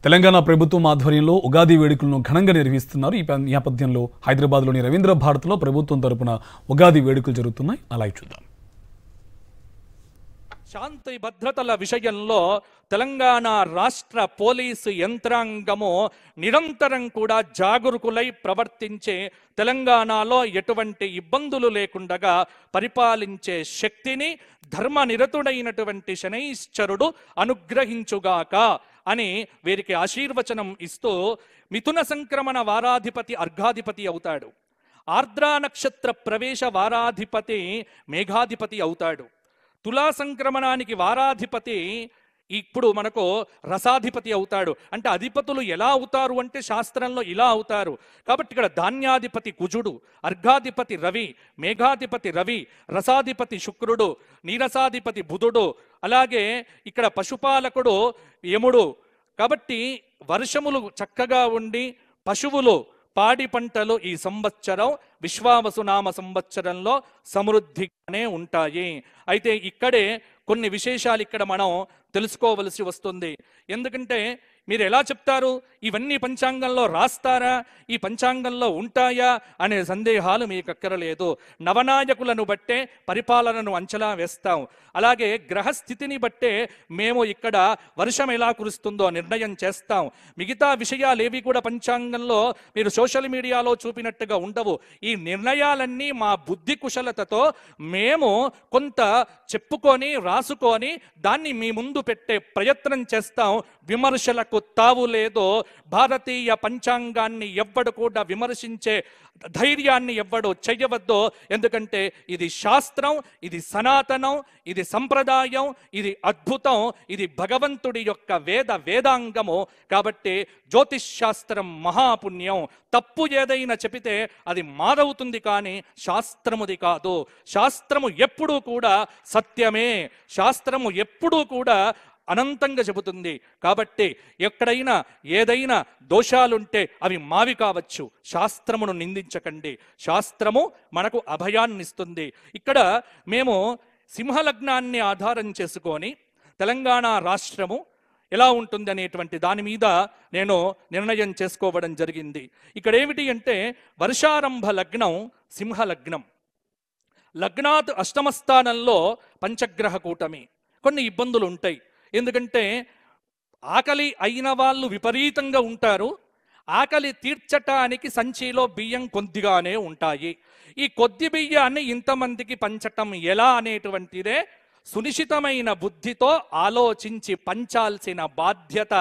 తెలంగాణ ప్రభుత్వం ఆధ్వర్యంలో ఉగాది వేడుకలను ఘనంగా నిర్వహిస్తున్నారు. ఈ నేపథ్యంలో హైదరాబాద్లోని రవీంద్ర భారత్లో ప్రభుత్వం తరపున ఉగాది వేడుకలు జరుగుతున్నాయి. అలా చూద్దాం. శాంతి భద్రతల విషయంలో తెలంగాణ రాష్ట్ర పోలీసు యంత్రాంగము నిరంతరం కూడా జాగరూకులై ప్రవర్తించే తెలంగాణలో ఎటువంటి ఇబ్బందులు లేకుండా పరిపాలించే శక్తిని ధర్మనిరతుడైనటువంటి శనైశ్చరుడు అనుగ్రహించుగాక అని వీరికి ఆశీర్వచనం ఇస్తూ మిథున సంక్రమణ వారాధిపతి అర్ఘాధిపతి అవుతాడు. ఆర్ద్రా నక్షత్ర ప్రవేశ వారాధిపతి మేఘాధిపతి అవుతాడు. తులా సంక్రమణానికి వారాధిపతి ఇప్పుడు మనకు రసాధిపతి అవుతాడు. అంటే అధిపతులు ఎలా అవుతారు అంటే శాస్త్రంలో ఇలా అవుతారు. కాబట్టి ఇక్కడ ధాన్యాధిపతి కుజుడు, అర్ఘాధిపతి రవి, మేఘాధిపతి రవి, రసాధిపతి శుక్రుడు, నీరసాధిపతి బుధుడు, అలాగే ఇక్కడ పశుపాలకుడు యముడు. కాబట్టి వర్షములు చక్కగా ఉండి పశువులు పాడి పంటలు ఈ సంవత్సరం విశ్వావసునామ సంవత్సరంలో సమృద్ధిగానే ఉంటాయి. అయితే ఇక్కడే కొన్ని విశేషాలు ఇక్కడ మనం తెలుసుకోవలసి వస్తుంది. ఎందుకంటే మీరు ఎలా చెప్తారు, ఇవన్నీ పంచాంగంలో రాస్తారా, ఈ పంచాంగంలో ఉంటాయా అనే సందేహాలు మీకు అక్కరలేదు. నవనాయకులను బట్టే పరిపాలనను అంచనా వేస్తాం. అలాగే గ్రహస్థితిని బట్టే మేము ఇక్కడ వర్షం ఎలా కురుస్తుందో నిర్ణయం చేస్తాం. మిగతా విషయాలేవి కూడా పంచాంగంలో మీరు సోషల్ మీడియాలో చూపినట్టుగా ఉండవు. ఈ నిర్ణయాలన్నీ మా బుద్ధి కుశలతతో మేము కొంత చెప్పుకొని రాసుకొని దాన్ని మీ ముందు పెట్టే ప్రయత్నం చేస్తాం. విమర్శలకు తావు లేదో. భారతీయ పంచాంగాన్ని ఎవ్వడు కూడా విమర్శించే ధైర్యాన్ని ఎవ్వడు చెయ్యవద్దో. ఎందుకంటే ఇది శాస్త్రం, ఇది సనాతనం, ఇది సంప్రదాయం, ఇది అద్భుతం, ఇది భగవంతుడి యొక్క వేదాంగము. కాబట్టి జ్యోతిష్ శాస్త్రం మహాపుణ్యం. తప్పు ఏదైనా చెబితే అది మారవుతుంది, కానీ శాస్త్రముది కాదు. శాస్త్రము ఎప్పుడూ కూడా సత్యమే. శాస్త్రము ఎప్పుడూ కూడా అనంతంగా చెబుతుంది. కాబట్టి ఎక్కడైనా ఏదైనా దోషాలుంటే అవి మావి కావచ్చు. శాస్త్రమును నిందించకండి. శాస్త్రము మనకు అభయాన్ని ఇస్తుంది. ఇక్కడ మేము సింహలగ్నాన్ని ఆధారం చేసుకొని తెలంగాణ రాష్ట్రము ఎలా ఉంటుంది అనేటువంటి దాని మీద నేను నిర్ణయం చేసుకోవడం జరిగింది. ఇక్కడ ఏమిటి అంటే వర్షారంభ లగ్నం సింహలగ్నం. లగ్నాత్ అష్టమ స్థానంలో పంచగ్రహ కూటమి. కొన్ని ఇబ్బందులు ఉంటాయి. ఎందుకంటే ఆకలి అయిన వాళ్ళు విపరీతంగా ఉంటారు. ఆకలి తీర్చటానికి సంచిలో బియ్యం కొద్దిగానే ఉంటాయి. ఈ కొద్ది బియ్యాన్ని ఇంతమందికి పంచటం ఎలా అనేటువంటిదే సునిశ్చితమైన బుద్ధితో ఆలోచించి పంచాల్సిన బాధ్యత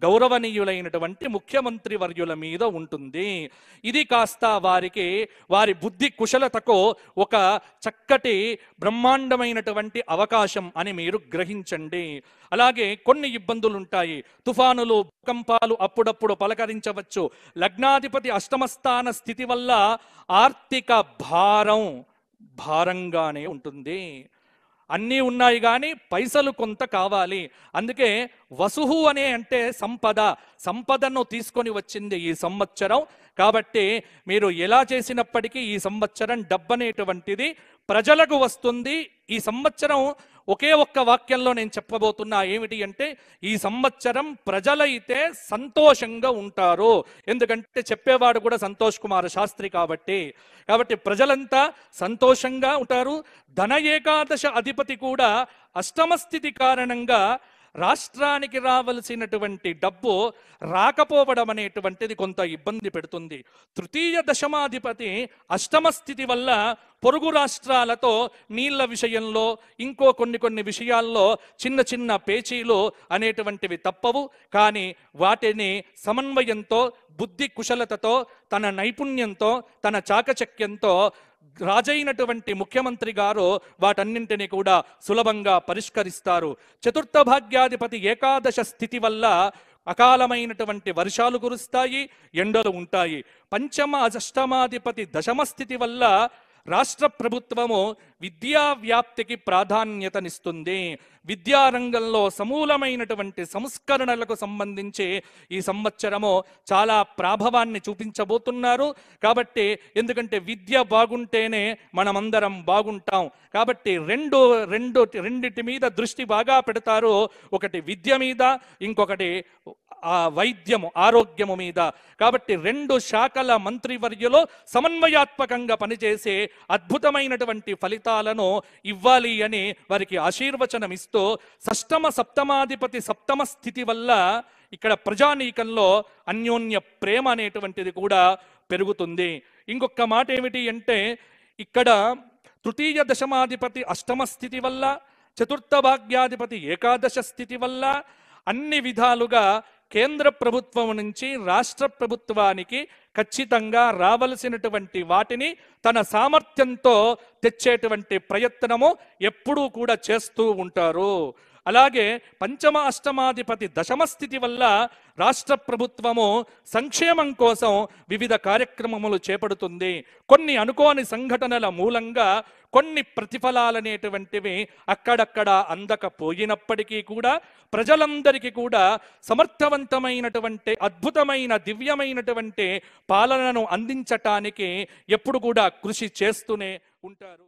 గౌరవనీయులైనటువంటి ముఖ్యమంత్రి వర్యుల మీద ఉంటుంది. ఇది కాస్త వారి బుద్ధి కుశలతకు ఒక చక్కటి బ్రహ్మాండమైనటువంటి అవకాశం అని మీరు గ్రహించండి. అలాగే కొన్ని ఇబ్బందులు ఉంటాయి. తుఫానులు, భూకంపాలు అప్పుడప్పుడు పలకరించవచ్చు. లగ్నాధిపతి అష్టమస్థాన స్థితి వల్ల ఆర్థిక భారంగానే ఉంటుంది. అన్నీ ఉన్నాయి కానీ పైసలు కొంత కావాలి. అందుకే వసుహు అంటే సంపదను తీసుకొని వచ్చింది ఈ సంవత్సరం. కాబట్టి మీరు ఎలా చేసినప్పటికీ ఈ సంవత్సరం డబ్బనేటువంటిది ప్రజలకు వస్తుంది. ఈ సంవత్సరం ఒకే ఒక్క వాక్యంలో నేను చెప్పబోతున్నా. ఏమిటి అంటే ఈ సంవత్సరం ప్రజలైతే సంతోషంగా ఉంటారు. ఎందుకంటే చెప్పేవాడు కూడా సంతోష్ కుమార్ శాస్త్రి కాబట్టి ప్రజలంతా సంతోషంగా ఉంటారు. ధన ఏకాదశ అధిపతి కూడా అష్టమ స్థితి కారణంగా రాష్ట్రానికి రావలసినటువంటి డబ్బు రాకపోవడం అనేటువంటిది కొంత ఇబ్బంది పెడుతుంది. తృతీయ దశమాధిపతి అష్టమ స్థితి వల్ల పొరుగు రాష్ట్రాలతో నీళ్ల విషయంలో ఇంకో కొన్ని విషయాల్లో చిన్న పేచీలు అనేటువంటివి తప్పవు. కానీ వాటిని సమన్వయంతో, బుద్ధి కుశలతతో, తన నైపుణ్యంతో, తన చాకచక్యంతో రాజైనటువంటి ముఖ్యమంత్రి గారు వాటన్నింటినీ కూడా సులభంగా పరిష్కరిస్తారు. చతుర్థ భాగ్యాధిపతి ఏకాదశ స్థితి వల్ల అకాలమైనటువంటి వర్షాలు కురుస్తాయి, ఎండలు ఉంటాయి. పంచమ అష్టమాధిపతి దశమ స్థితి వల్ల రాష్ట్ర ప్రభుత్వము విద్యా వ్యాప్తికి ప్రాధాన్యతనిస్తుంది. విద్యారంగంలో సమూలమైనటువంటి సంస్కరణలకు సంబంధించి ఈ సంవత్సరము చాలా ప్రాభవాన్ని చూపించబోతున్నారు. కాబట్టి ఎందుకంటే విద్య బాగుంటేనే మనమందరం బాగుంటాం. కాబట్టి రెండిటి మీద దృష్టి బాగా పెడతారు. ఒకటి విద్య మీద, ఇంకొకటి వైద్యము, ఆరోగ్యము మీద. కాబట్టి 2 శాఖల మంత్రివర్యులో సమన్వయాత్మకంగా పనిచేసే అద్భుతమైనటువంటి ఫలితాలను ఇవ్వాలి అని వారికి ఆశీర్వచనం ఇస్తూ, షష్టమ సప్తమాధిపతి సప్తమ స్థితి వల్ల ఇక్కడ ప్రజానీకంలో అన్యోన్య ప్రేమ అనేటువంటిది కూడా పెరుగుతుంది. ఇంకొక మాట ఏమిటి అంటే, ఇక్కడ తృతీయ దశమాధిపతి అష్టమ స్థితి వల్ల, చతుర్థ భాగ్యాధిపతి ఏకాదశ స్థితి వల్ల అన్ని విధాలుగా కేంద్ర ప్రభుత్వం నుంచి రాష్ట్ర ప్రభుత్వానికి ఖచ్చితంగా రావలసినటువంటి వాటిని తన సామర్థ్యంతో తెచ్చేటువంటి ప్రయత్నము ఎప్పుడూ కూడా చేస్తూ ఉంటారు. అలాగే పంచమ అష్టమాధిపతి దశమ స్థితి వల్ల రాష్ట్ర ప్రభుత్వము సంక్షేమం కోసం వివిధ కార్యక్రమములు చేపడుతుంది. కొన్ని అనుకోని సంఘటనల మూలంగా కొన్ని ప్రతిఫలాలనేటువంటివి అక్కడక్కడ అందకపోయినప్పటికీ కూడా ప్రజలందరికీ కూడా సమర్థవంతమైనటువంటి అద్భుతమైన దివ్యమైనటువంటి పాలనను అందించటానికి ఎప్పుడు కూడా కృషి చేస్తూనే ఉంటారు.